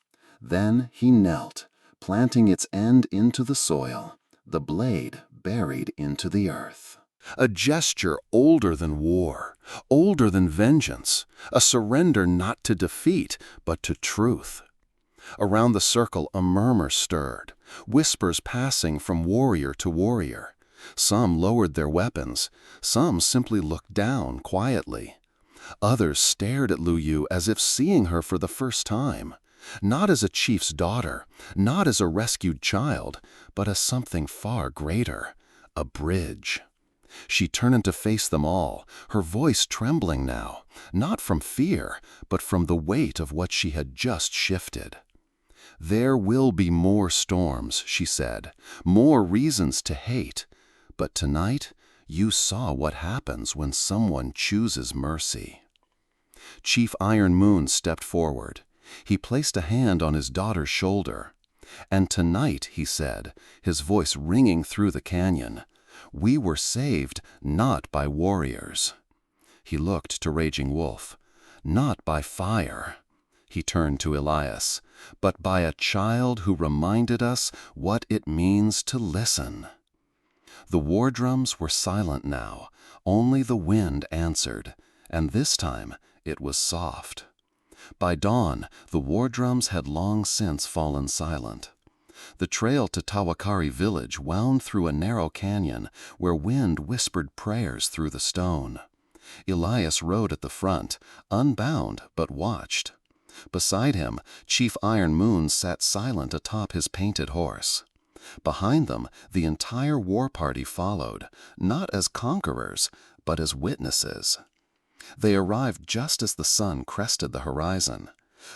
Then he knelt, planting its end into the soil, the blade buried into the earth. A gesture older than war, older than vengeance, a surrender not to defeat, but to truth. Around the circle a murmur stirred, whispers passing from warrior to warrior. Some lowered their weapons, some simply looked down quietly. Others stared at Lu Yu as if seeing her for the first time, not as a chief's daughter, not as a rescued child, but as something far greater, a bridge. She turned to face them all, her voice trembling now, not from fear, but from the weight of what she had just shifted. There will be more storms, she said, more reasons to hate, but tonight you saw what happens when someone chooses mercy. Chief Iron Moon stepped forward. He placed a hand on his daughter's shoulder. And tonight, he said, his voice ringing through the canyon, we were saved not by warriors. He looked to Raging Wolf. Not by fire. He turned to Elias, but by a child who reminded us what it means to listen. The war drums were silent now. Only the wind answered, and this time it was soft. By dawn, the war drums had long since fallen silent. The trail to Tawakari village wound through a narrow canyon where wind whispered prayers through the stone. Elias rode at the front, unbound but watched. Beside him, Chief Iron Moon sat silent atop his painted horse. Behind them, the entire war party followed, not as conquerors, but as witnesses. They arrived just as the sun crested the horizon.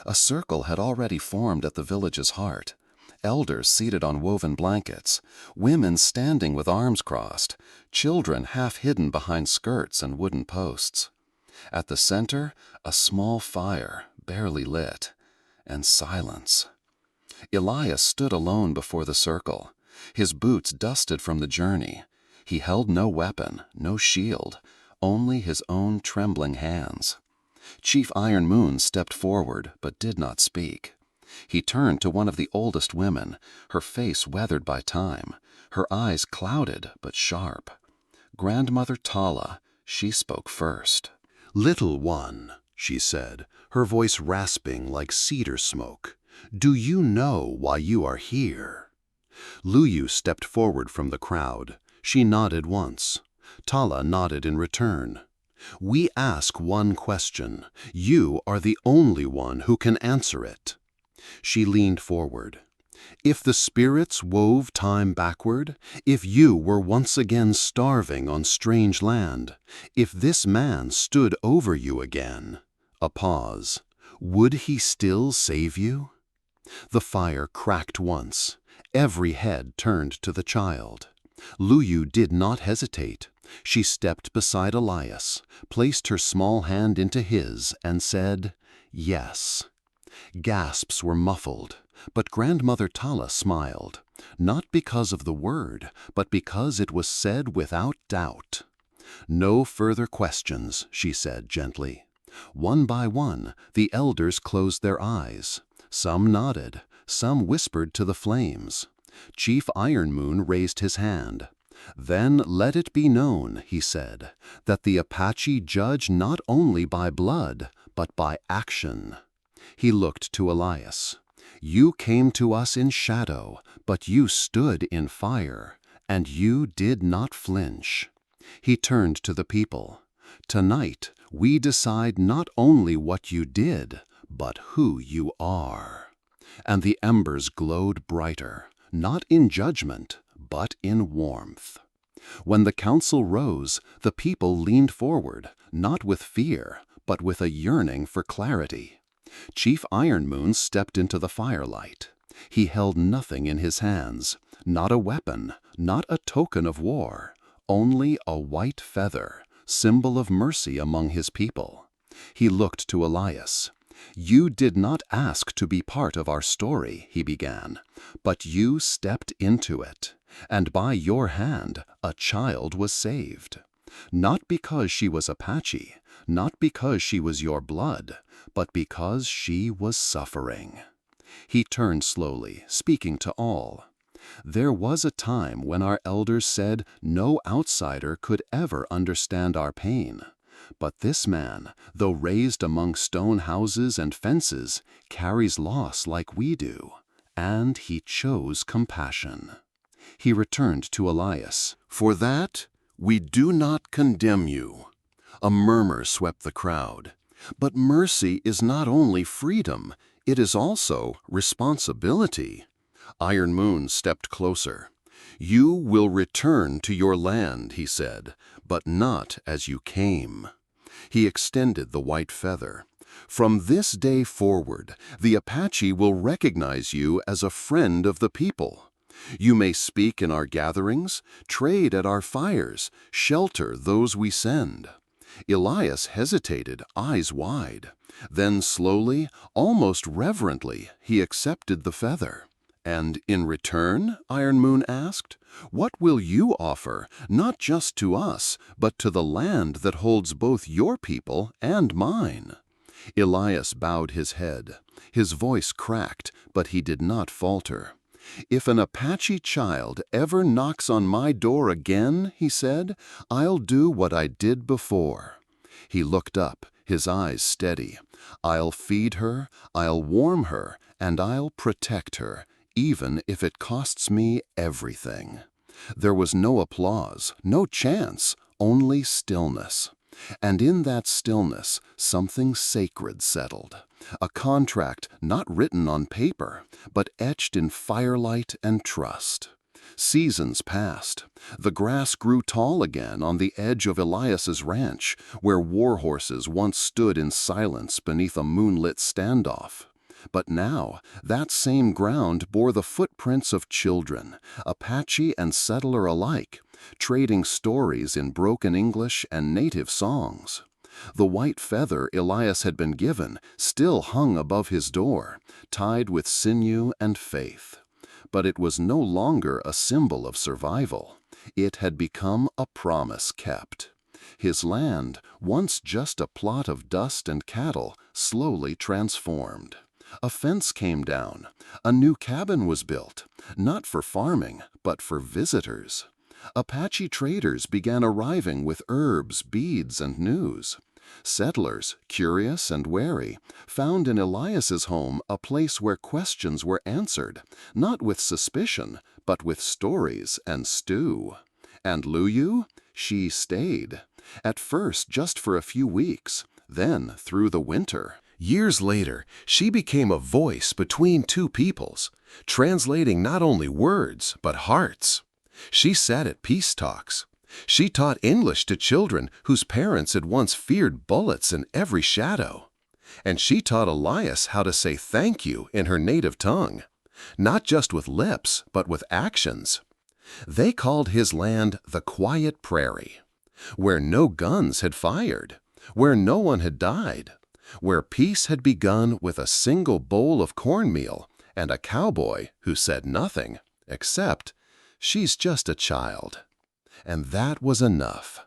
A circle had already formed at the village's heart. Elders seated on woven blankets, women standing with arms crossed, children half hidden behind skirts and wooden posts. At the center, a small fire, barely lit, and silence. Elias stood alone before the circle, his boots dusted from the journey. He held no weapon, no shield, only his own trembling hands. Chief Iron Moon stepped forward, but did not speak. He turned to one of the oldest women, her face weathered by time, her eyes clouded but sharp. Grandmother Tala, she spoke first. "Little one," she said, her voice rasping like cedar smoke, "do you know why you are here?" Lu Yu stepped forward from the crowd. She nodded once. Tala nodded in return. "We ask one question. You are the only one who can answer it." She leaned forward. "If the spirits wove time backward, if you were once again starving on strange land, if this man stood over you again," a pause, "would he still save you?" The fire cracked once. Every head turned to the child. Lu Yu did not hesitate. She stepped beside Elias, placed her small hand into his, and said, "Yes." Gasps were muffled, but Grandmother Tala smiled, not because of the word, but because it was said without doubt. "No further questions," she said gently. One by one, the elders closed their eyes. Some nodded, some whispered to the flames. Chief Iron Moon raised his hand. "Then let it be known," he said, "that the Apache judge not only by blood, but by action." He looked to Elias. "You came to us in shadow, but you stood in fire, And you did not flinch. He turned to the people. Tonight, we decide not only what you did, but who you are. And the embers glowed brighter, not in judgment, but in warmth. When the council rose, the people leaned forward, not with fear, but with a yearning for clarity. Chief Ironmoon stepped into the firelight. He held nothing in his hands, not a weapon, not a token of war, only a white feather, symbol of mercy among his people. He looked to Elias. "You did not ask to be part of our story," he began, "but you stepped into it, and by your hand a child was saved. Not because she was Apache, not because she was your blood, but because she was suffering." He turned slowly, speaking to all. "There was a time when our elders said no outsider could ever understand our pain. But this man, though raised among stone houses and fences, carries loss like we do, and he chose compassion." He returned to Elias. "For that, we do not condemn you." A murmur swept the crowd. "But mercy is not only freedom, it is also responsibility." Iron Moon stepped closer. "You will return to your land," he said, "but not as you came." He extended the white feather. "From this day forward, the Apache will recognize you as a friend of the people. You may speak in our gatherings, trade at our fires, shelter those we send." Elias hesitated, eyes wide. Then slowly, almost reverently, he accepted the feather. "And in return," Iron Moon asked, "what will you offer, not just to us, but to the land that holds both your people and mine?" Elias bowed his head. His voice cracked, but he did not falter. "If an Apache child ever knocks on my door again," he said, "I'll do what I did before." He looked up, his eyes steady. "I'll feed her, I'll warm her, and I'll protect her, even if it costs me everything." There was no applause, no chance, only stillness. And in that stillness, something sacred settled. A contract not written on paper, but etched in firelight and trust. Seasons passed. The grass grew tall again on the edge of Elias's ranch, where war horses once stood in silence beneath a moonlit standoff. But now, that same ground bore the footprints of children, Apache and settler alike, trading stories in broken English and native songs. The white feather Elias had been given still hung above his door, tied with sinew and faith. But it was no longer a symbol of survival. It had become a promise kept. His land, once just a plot of dust and cattle, slowly transformed. A fence came down. A new cabin was built, not for farming, but for visitors. Apache traders began arriving with herbs, beads, and news. Settlers, curious and wary, found in Elias's home a place where questions were answered, not with suspicion, but with stories and stew. And Luyu? She stayed. At first just for a few weeks, then through the winter. Years later, she became a voice between two peoples, translating not only words, but hearts. She sat at peace talks. She taught English to children whose parents had once feared bullets in every shadow. And she taught Elias how to say thank you in her native tongue, not just with lips, but with actions. They called his land the Quiet Prairie, where no guns had fired, where no one had died, where peace had begun with a single bowl of cornmeal and a cowboy who said nothing, except, "She's just a child." And that was enough.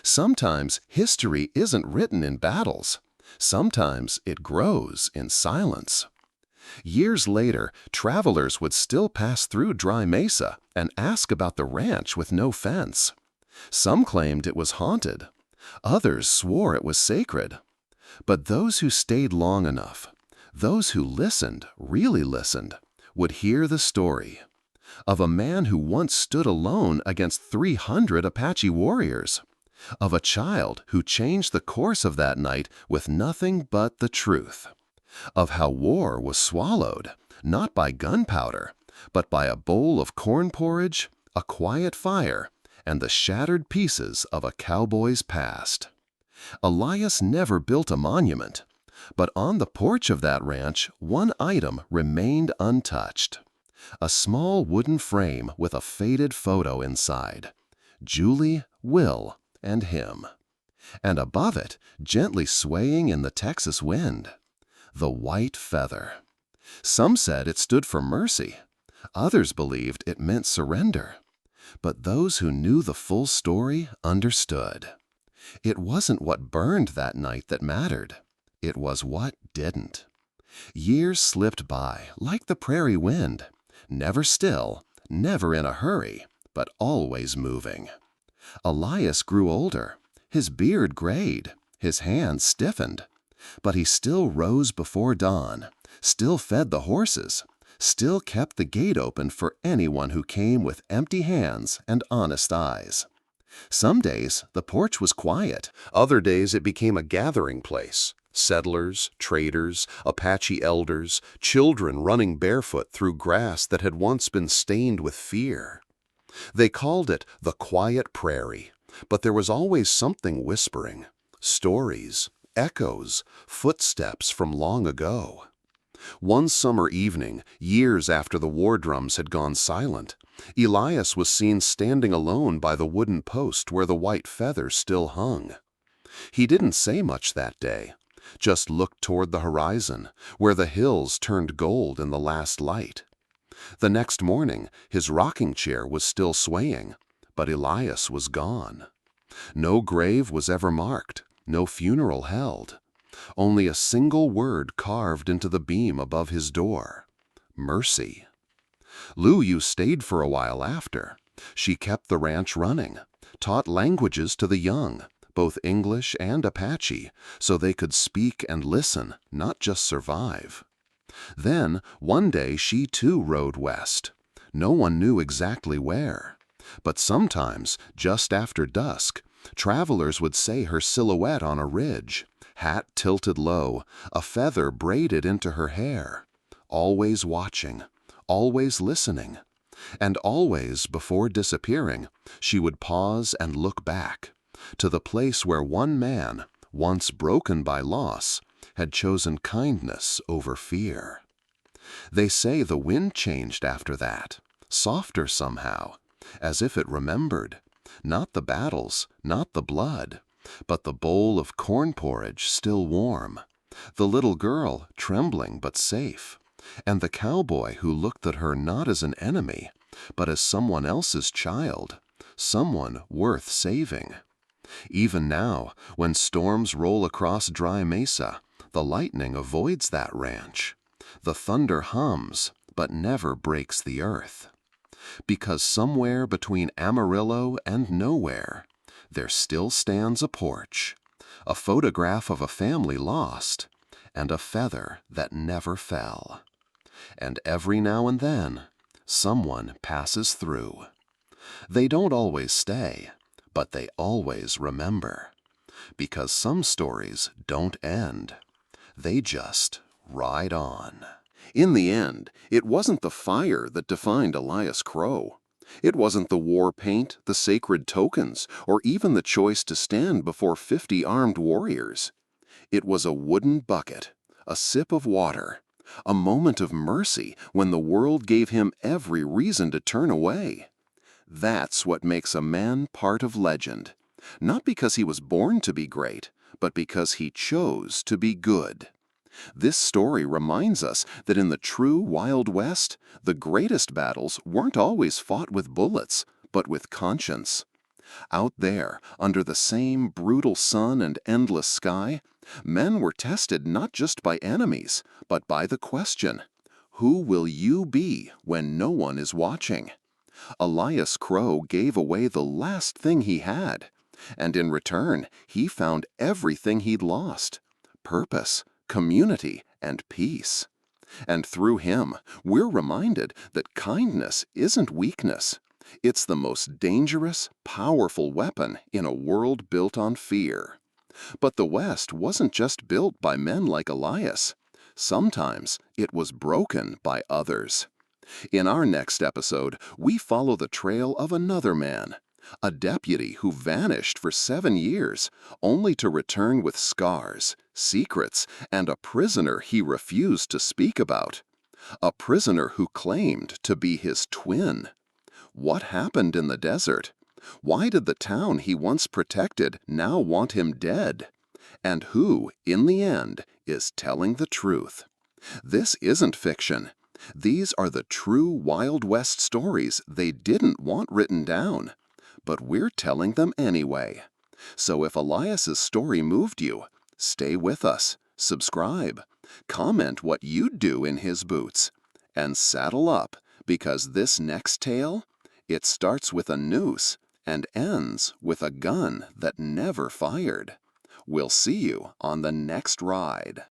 Sometimes history isn't written in battles. Sometimes it grows in silence. Years later, travelers would still pass through Dry Mesa and ask about the ranch with no fence. Some claimed it was haunted. Others swore it was sacred. But those who stayed long enough, those who listened, really listened, would hear the story. of a man who once stood alone against 300 Apache warriors, of a child who changed the course of that night with nothing but the truth, of how war was swallowed, not by gunpowder, but by a bowl of corn porridge, a quiet fire, and the shattered pieces of a cowboy's past. Elias never built a monument, but on the porch of that ranch, one item remained untouched. A small wooden frame with a faded photo inside. Julie, Will, and him. And above it, gently swaying in the Texas wind, the white feather. Some said it stood for mercy. Others believed it meant surrender. But those who knew the full story understood. It wasn't what burned that night that mattered. It was what didn't. Years slipped by like the prairie wind, never still, never in a hurry, but always moving. Elias grew older. His beard grayed, his hands stiffened. But he still rose before dawn, still fed the horses, still kept the gate open for anyone who came with empty hands and honest eyes. Some days the porch was quiet. Other days it became a gathering place. Settlers, traders, Apache elders, children running barefoot through grass that had once been stained with fear. They called it the quiet prairie, but there was always something whispering. Stories, echoes, footsteps from long ago. One summer evening, years after the war drums had gone silent, Elias was seen standing alone by the wooden post where the white feather still hung. He didn't say much that day, just looked toward the horizon, where the hills turned gold in the last light. The next morning, his rocking chair was still swaying, but Elias was gone. No grave was ever marked, no funeral held. Only a single word carved into the beam above his door: mercy. Lu stayed for a while after. She kept the ranch running, taught languages to the young, both English and Apache, so they could speak and listen, not just survive. Then, one day she too rode west. No one knew exactly where. But sometimes, just after dusk, travelers would say her silhouette on a ridge, hat tilted low, a feather braided into her hair, always watching, always listening. And always, before disappearing, she would pause and look back, to the place where one man, once broken by loss, had chosen kindness over fear. They say the wind changed after that, softer somehow, as if it remembered, not the battles, not the blood, but the bowl of corn porridge still warm, the little girl trembling but safe, and the cowboy who looked at her not as an enemy, but as someone else's child, someone worth saving. Even now, when storms roll across dry mesa, the lightning avoids that ranch. The thunder hums, but never breaks the earth. Because somewhere between Amarillo and nowhere, there still stands a porch, a photograph of a family lost, and a feather that never fell. And every now and then, someone passes through. They don't always stay, but they always remember. Because some stories don't end. They just ride on. In the end, it wasn't the fire that defined Elias Crow. It wasn't the war paint, the sacred tokens, or even the choice to stand before 50 armed warriors. It was a wooden bucket, a sip of water, a moment of mercy when the world gave him every reason to turn away. That's what makes a man part of legend, not because he was born to be great, but because he chose to be good. This story reminds us that in the true Wild West, the greatest battles weren't always fought with bullets, but with conscience. Out there, under the same brutal sun and endless sky, men were tested not just by enemies, but by the question, who will you be when no one is watching? Elias Crow gave away the last thing he had, and in return, he found everything he'd lost: purpose, community, and peace. And through him, we're reminded that kindness isn't weakness. It's the most dangerous, powerful weapon in a world built on fear. But the West wasn't just built by men like Elias. Sometimes it was broken by others. In our next episode, we follow the trail of another man, a deputy who vanished for 7 years, only to return with scars, secrets, and a prisoner he refused to speak about. A prisoner who claimed to be his twin. What happened in the desert? Why did the town he once protected now want him dead? And who, in the end, is telling the truth? This isn't fiction. These are the true Wild West stories they didn't want written down. But we're telling them anyway. So if Elias's story moved you, stay with us, subscribe, comment what you'd do in his boots, and saddle up, because this next tale, it starts with a noose and ends with a gun that never fired. We'll see you on the next ride.